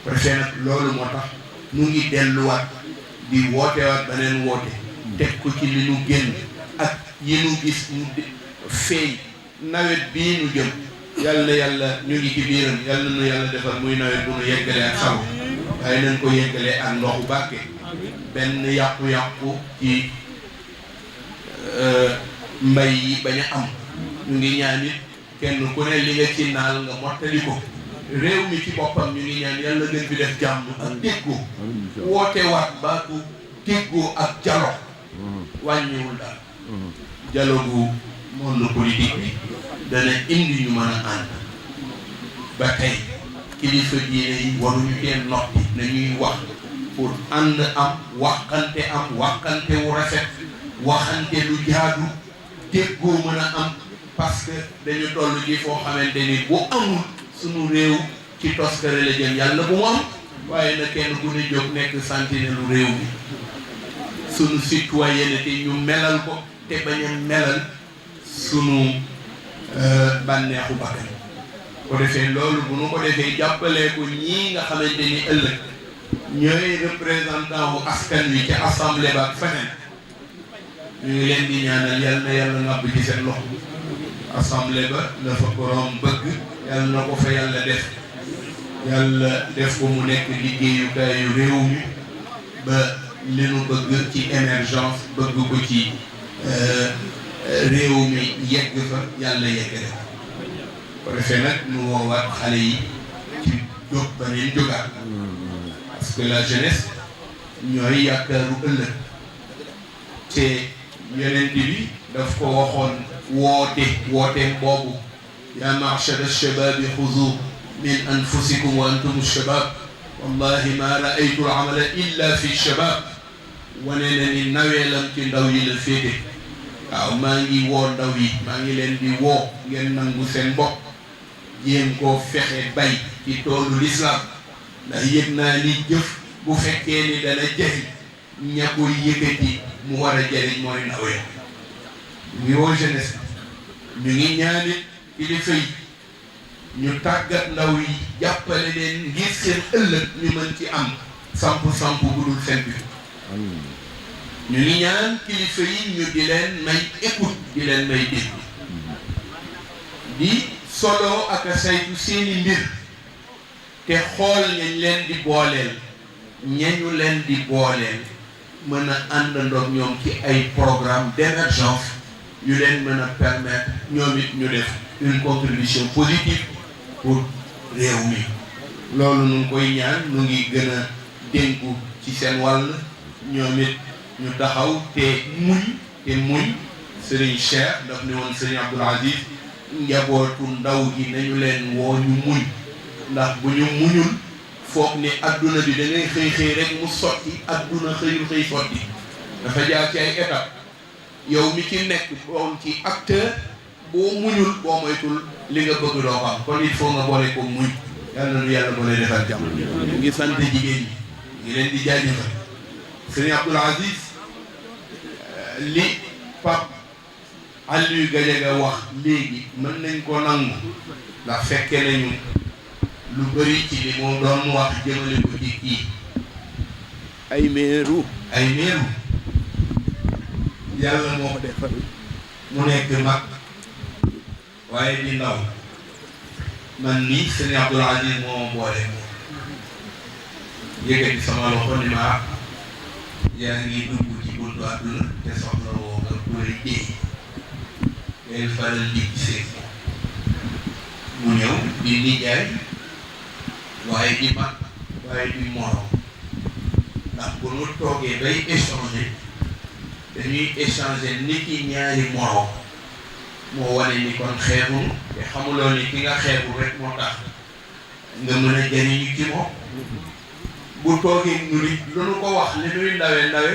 préfet nag loolu moo tax nu ngi delluwaat di wootewaat beneen woote teg ko ci li nu génn ak yi nu gis mu feeñ nawet bii nu jëm yàlla ñu ngi ci biiram yàlla nu yàlla defar muy nawet bu nu yeggalee ak sago waaye nañ ko yeggalee ak ndoxu bàkke benn yàqu-yàqu ci mbay yi bañ a am ñu ngi ñaan it kenn ku ne li nga ci naal nga mottali ko réew mi ci boppam ñu ngi ñaan yàlla gën fi def jàmm ak déggoo woote waat baatu déggoo ak dialogue wàññiwul daal dialogue monde politique bi dana indi ñu mën a ànd ba tey kilifa diine yi waruñu tee noppi nañuy wax pour ànd am waxante wu rafet waxante lu jaadu déggoo mën a am parce que dañu toll ci foo xamante ni bu amul suñu réew ci toskare la jëm yàlla bu mu am waaye na kenn ku ne jóg nekk sentinelle lu réew mi suñu citoyenneté ñu melal ko te bañ a melal suñu bànneexu bakkan ko defee loolu bu nu ko defee jàppalee ko ñii nga xamante ni ëllëg ñooy représentant wu askan wi ci assemblée ba ak feneen ñu ngi leen di ñaanal yal na yàlla ngàbb ci seen loxo assemblée ba la fa borom bëgg yàlla na ko fa yàlla def ko mu nekk liggéeyukaayu réew mi ba li nu bëgg ci émergence bëgg ko ci réew mi yegg fa yàlla yegg rek ko defee nag nu woowaat xale yi ci jóg ba neen jógaat parce que la jeunesse ñooy yaakaaru ëllëg te yeneen bi daf ko waxoon wooteem boobu yaa ma'shara ash-shababi xuzu min anfusikum wa antum ash-shabab wallahi ma ra'aytu al-amala illa fi ash-shabab wane na ni naweelam ci ndaw yi la féete waaw maa ngi woo ndaw yi maa ngi leen di woo ngeen nangu seen bopp jéem koo fexe bay ci toolu l'islam ndax yëg naa ni jëf bu fekkee ni dana jëriñ ña koy yëkkati mu war a jëriñ mooy ndaw yi ñu ngi woo jeunesse ñu ngi ñaanit kilifa yi ñu tàggat ndaw yi jàppale leen ngir seen ëllëg ñu mën ci am samp bu dul seen bi ñu ngi ñaan kilifa yi ñu di leen may écoute di leen may dégg di solo ak a saytu seeni mbir te xool ñañ leen di booleel ñañu leen di booleel mën a àndandoog ñoom ci ay programme d'émergence yu leen mën a permettre ñoom it ñu def une contribution positive pour réew mi loolu nu ngi koy ñaan nu ngi gën a dénku ci seen wàll ñoom it ñu taxaw te muñ Serigne Cheikh daf ne woon Serigne Abdoul Aziz njabootu ndaw gi nañu leen woo ñu muñ ndax bu ñu muñul foog ne adduna bi da ngay xëy rek mu sotti adduna xëy sotti dafa jaar ci ay étape yow mi ci nekk doon ci acteur boo muñul boo moytul li nga bëgg doo xam kon il faut nga boole ko muñ yàlla na nu yàlla boole defal jàmm ñu ngi sant jigéen ñi ngi leen di jaajëfal Serigne Abdoul Aziz li Pape Aliou Gadiaga wax léegi mën nañ ko nangu ndax fekke nañu lu bëri ci li moo doon wax jëmale ko ci kii ay meeru yàlla moo ko defal mu nekk mag waaye di ndaw man nii Serigne Abdoul Aziz moo ma boole moom yëkkati sama loxo ni ma yaa ngi dugg ci buntu àdduna te soxla woo nga koy dee ngay faral di gisee mu ñëw di nijaay waaye di mag waaye di morom ndax bu nu toogee bay échanger dañuy échanger ni ki ñaari morom moo wane ni kon xeebul te xamuloo ni ki nga xeebul rek moo tax nga mën a jëriñu ci moom bu toogee nu nit lu nu ko wax li nuy ndawe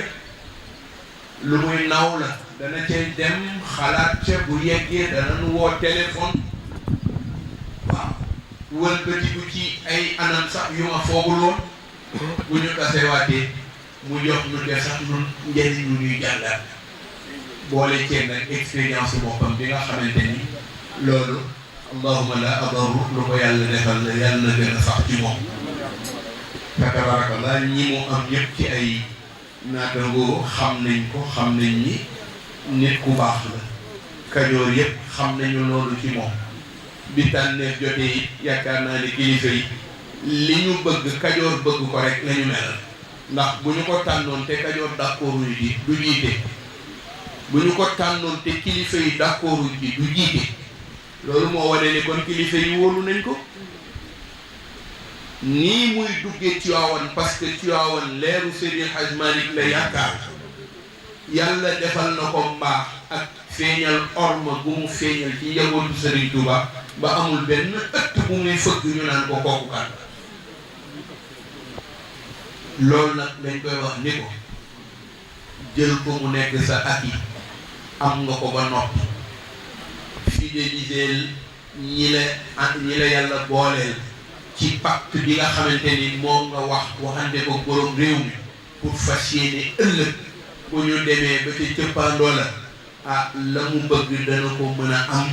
lu muy naw la dana cay dem xalaat ca bu yeggee dana nu woo téléphone waaw wëlbatiku ci ay anam sax yu ma fooguloon bu ñu tasewaatee mu jox nu te sax nun njëriñ lu ñuy jàngal boole ceeb nag expérience boppam bi nga xamante ni loolu allahuma la adaru lu ko yàlla defal la yàlla na gën a sax ci moom tabarakallah ñi mu am yëpp ci ay naatangoo xam nañ ni nit ku baax la kajoor yëpp xam nañu loolu ci moom bi tànneef jotee it yaakaar naa ne kilifa yi li ñu bëgg kajoor bëgg ko rek la ñu melal ndax bu ñu ko tànnoon te kajoor d'accord yi du jiite bu ñu ko tànnoon te kilifa yi d'accord yi du jiite loolu moo wane ni kon kilifa yi wóolu nañ ko nii muy duggee Tiwaawan parce que Tiwaawan leeru Seydi El Hadji Malick la yaakaar yàlla defal na ko mbaax ak feeñal orma bu mu feeñal ci njabootu Serigne Touba ba amul benn ëtt bu muy fëgg ñu naan ko kooku kan loolu nag dañ koy wax ni ko jël ko mu nekk sa at yi am nga ko ba noppi fidéliser ñi la yàlla booleel ci pacte bi nga xamante ni moom nga waxante ko borom réew mi pour fas yéene ëllëg bu ñu demee ba ci cëppaandoo la la mu bëgg dana ko mën a am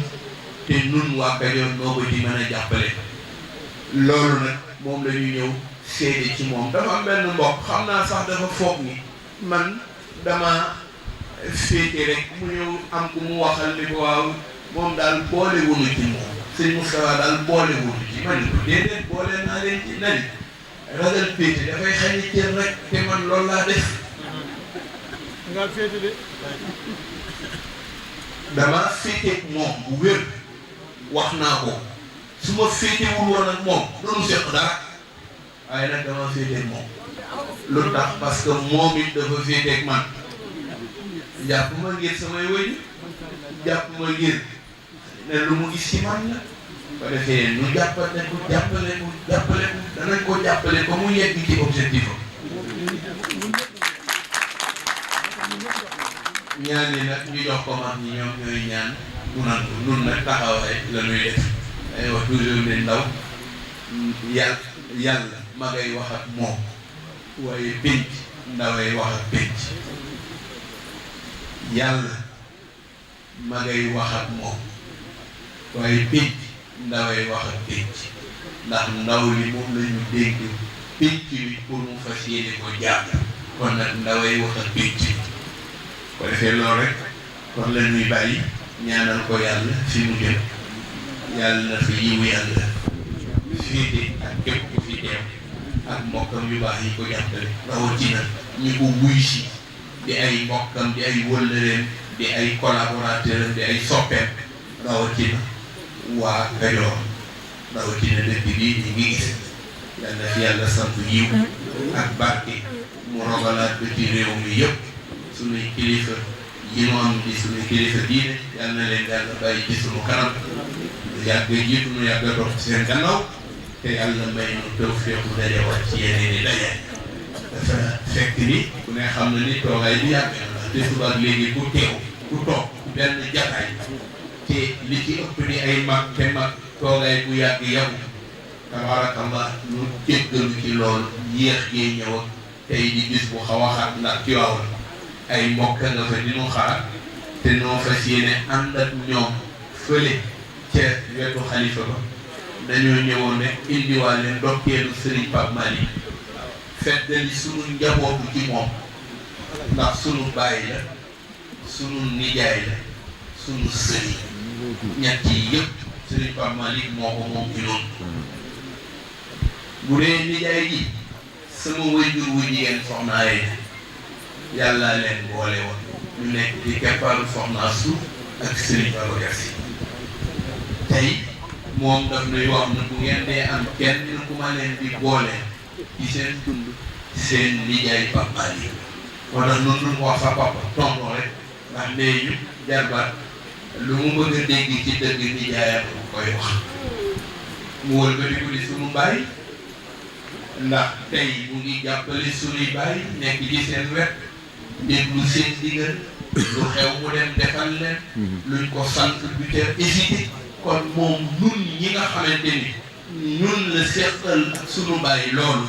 te nun waa Kajoor noo ko ci mën a jàppale loolu nag moom la ñu ñëw seede ci moom dafa am benn mbokk xam naa sax dafa foog ni man dama féete rek mu ñëw am ku mu waxal ni ko waaw moom daal boole wunu ci moom sëñ Moustapha daal boole wunu ci man ko déedéet boole naa leen ci nani ragal féete dafay xañi cër rek te man loolu laa def nga féete de dama féeteeg moom bu wér wax naa ko su ma féetewul woon ak moom doonu seq dara waaye nag dama féeteeg moom lu tax parce que moom it dafa féeteeg man jàpp ma ngir samay wëy jàpp ma ngir ne lu mu gis ci man la ba defee nu jàppale ko danañ ko jàppale ba mu yegg ci objectif am ñaan yi nag ñu jox ko mag ñi ñoom ñooy ñaan mu nangu nun nag taxawaay la ñuy def day wax toujours ne ndaw yàlla ma ngay wax ak moom waaye pénc ndaway wax ak pénc yàlla ma ngay wax ak moom waaye pénc ndaway wax ak pénc ndax ndaw li moom la ñu dégg pénc bi pour mu fas yéene ko jàpp kon nag ndaway wax ak pénc ko defee loolu rek kon la ñuy bàyyi ñaanal ko yàlla fi mu jëm yàlla na fi yiwu yàlla féete ak képp ku fi teew ak mbokkam yu baax yi ko jàppale rawatina ñi ko wuy si di ay mbokkam di ay wëllëreem di ay collaborateuram di ay soppeem rawatina waa Kajoor rawatina dëkk bii ñu ngi gis yàlla fi yàlla sant yiw ak barke mu rogalaat ko ci réew mi yëpp suñuy kilifa yi nu am di suñuy kilifa diine yal na leen yàlla bàyyi ci suñu kanam yàgg jiitu nu yàgg dox ci seen gannaaw te yàlla may nu tawfeex bu dajewaat ci yeneen i daje dafa fekk ni ku ne xam na ni toogaay bi yàgg na ndax te suba ak léegi ku teew ku toog benn jataay te li ci ëpp di ay mag te mag toogaay bu yàgg yabu tabarakallah ñu jéggalu ci loolu yéex yee ñëw ak tey di bis bu xaw a xat ndax ci waaw ay mbokk nga fa di nu xaar te noo fas yéene ànd ak ñoom fële ca wetu xalifa ba dañoo ñëwoon rek indiwaale ndokkeelu Serigne Pape Malick feddali sunu njabootu ci moom ndax sunu baay la sunu nijaay la sunu sëriñ ñett yi yëpp Serigne Pape Malick moo ko moom ci noonu bu dee nijaay ji sama waajur wu jigéen soxnaa yi yàlla leen boole woon ñu nekk di keppaaru soxnaa suuf ak Serigne Babacar Sy tey moom daf nuy wax na bu ngeen dee am kenn ku ma leen di boole ci seen dund seen nijaay Pape Malick moo tax noonu lu mu wax sa papa tonton rek ndax nee ñu jarbaat lu mu bëgg a dégg ci dëgg nijaayam bu koy wax mu wëlbatiku di sunu baay ndax tey mu ngi jàppale sunuy baay nekk ci seen wet déglu seen digal lu xew mu dem defal leen luñ ko sant du ca hésité kon moom ñun ñi nga xamante ni ñun la seqal ak sunu baay loolu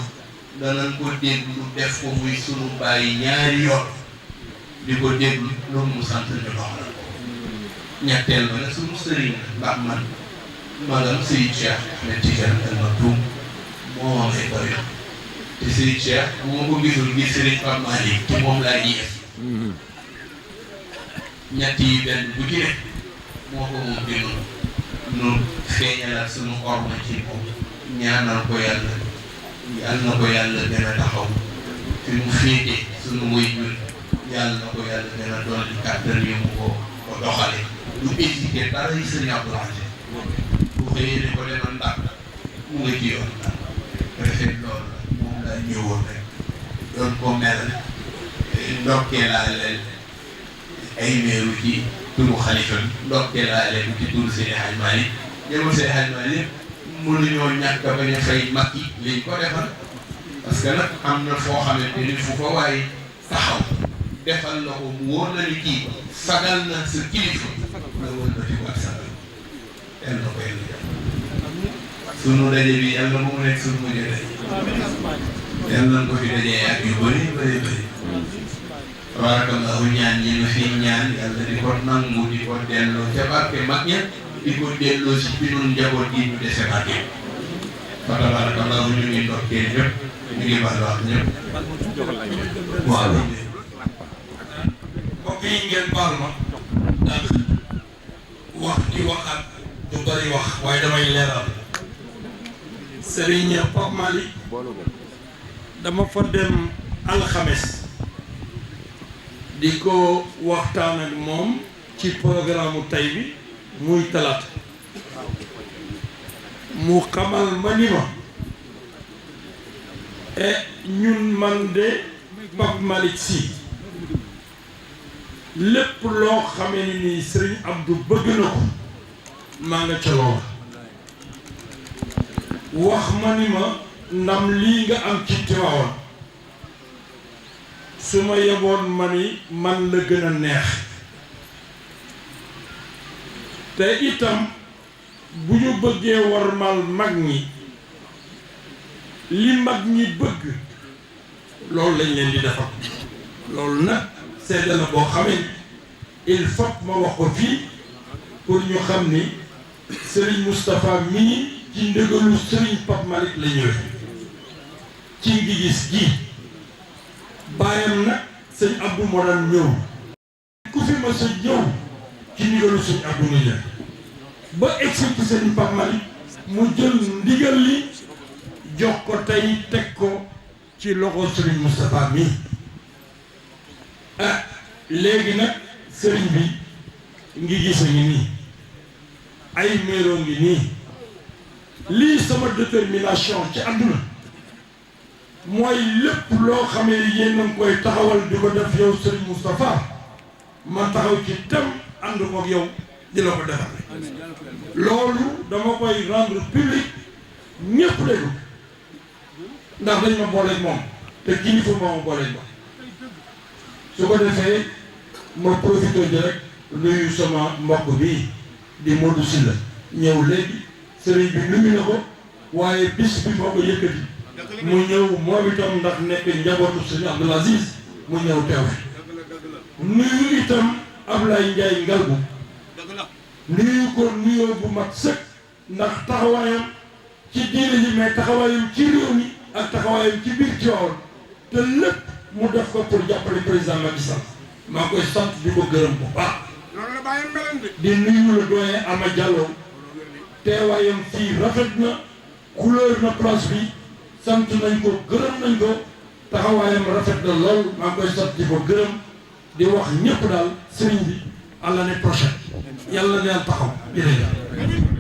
danañ ko déglu def ko muy sunu baay ñaari yoon di ko déglu loolu mu sant ñu dox la ko ñetteel ba nag sunu sëriñ ndax man magam Seydi Cheikh Ahmed Tidiane Al Maktoum moo ma may koy te Seydi Cheikh bu ma ko gisul gis Serigne Pape Malick ci moom laa yéex ñett yi benn bu ci nekk moo ko moom di nu feeñalaat sunu orma ci moom ñaanal ko yàlla yàlla na ko yàlla gën a taxaw fi mu féete sunu waajur yàlla na ko yàlla gën a doon di kàttan yi mu ko doxale du hésité dara yi Serigne Abdoulaye bu xëyee ne ko demal ndax mu nga ci yoon ndax préfet loolu la moom laa ñëwoon rek doon ko mel ndokkee laa leen ay meeru ci turu xalifa bi ndokkee laa leen ci turu Seydi Hadj Malick ñëwul Seydi Hadj Malick mënuñoo ñàkk a bañ a fay mag yi liñ ko defal parce que nag am na foo xamante ni fu fa waaye taxaw defal la ko mu wóor na ni kii sagal na sa kilifa la wóor na di ko ak sagal yàlla na ko yàlla jàpp sunu daje bi yàlla bu mu nekk sunu mujj daje yàlla nañ ko fi dajee ak yu bëri bëri bëri tabarakallahu ñaan yi nga fi ñaan yàlla di ko nangu di ko delloo ca barke mag ña di ko delloo si bi nun njaboot yi ñu dese barke fa tabarakallahu ñu ngi ndokkee ñëpp ñu ngi baal wax ñëpp waaw mbokk mbokk yi ngeen baal ma ndax wax di waxaat du bari wax waaye damay leeral Serigne Pape Malick dama fa dem alxames di ko waxtaan ak moom ci programme tay bi muy talaata mu xamal ma ni ma ñun man de Pape Malick Sy lépp loo xamee ni nii Serigne Abdou bëgg na ko maa nga ca loola wax ma ni ma ndam lii nga am ci Tiwaawan su ma yeboon ma ni man la gën a neex te itam bu ñu bëggee warmal mag ñi li mag ñi bëgg loolu lañ leen di defal loolu nag seede na boo xamee il faut ma wax ko fii pour ñu xam ni Serigne Moustapha mii ci ndëgalu Serigne Pape Malick la ñëwee ci ngi gis gi bàyyam nag sëñ Abdou moo daan ñëw ku fi ma sa ñëw ci ndigalu sëñ Abdou nga ñëw ba egsi ci Serigne Pape Malick mu jël ndigal li jox ko tey teg ko ci loxo Serigne Moustapha mii léegi nag Serigne bi ngi gis a ngi nii ay méeroo ngi nii lii sama détermination ci àdduna mooy lépp loo xamee yéen a ngi koy taxawal di ko def yow Serigne Moustapha ma taxaw ci tem ànd koog yow di la ko defal loolu dama koy rendre public ñëpp déglu ndax dañ ma booleeg moom te kilifa moo ma booleeg moom su ko defee ma profité ji rek nuyu sama mbokk bi di Modou Sylla ñëw léegi sëriñ bi nuyu na ko waaye bis bi moo ko yëkkati mu ñëw moom itam ndax nekk njabootu sëriñ Abdoul Aziz mu ñëw teew nuyu itam Ablaye Ndiaye Ngalgu nuyu ko nuyoo bu mat sëkk ndax taxawaayam ci diine ji mais taxawaayam ci réew mi ak taxawaayam ci biir Tivaouane te lépp mu def ko pour jàppale président Macky Sall maa koy sant di ko gërëm bu baax di nuyu la doyen Ama Diallo teewaayam fii rafet na couleur na place bi sant nañ ko gërëm nañ ko taxawaayam rafet na lool maa koy sant di ko gërëm di wax ñëpp daal sëriñ bi à l'année prochaine yàlla na yàlla taxaw jërëjëf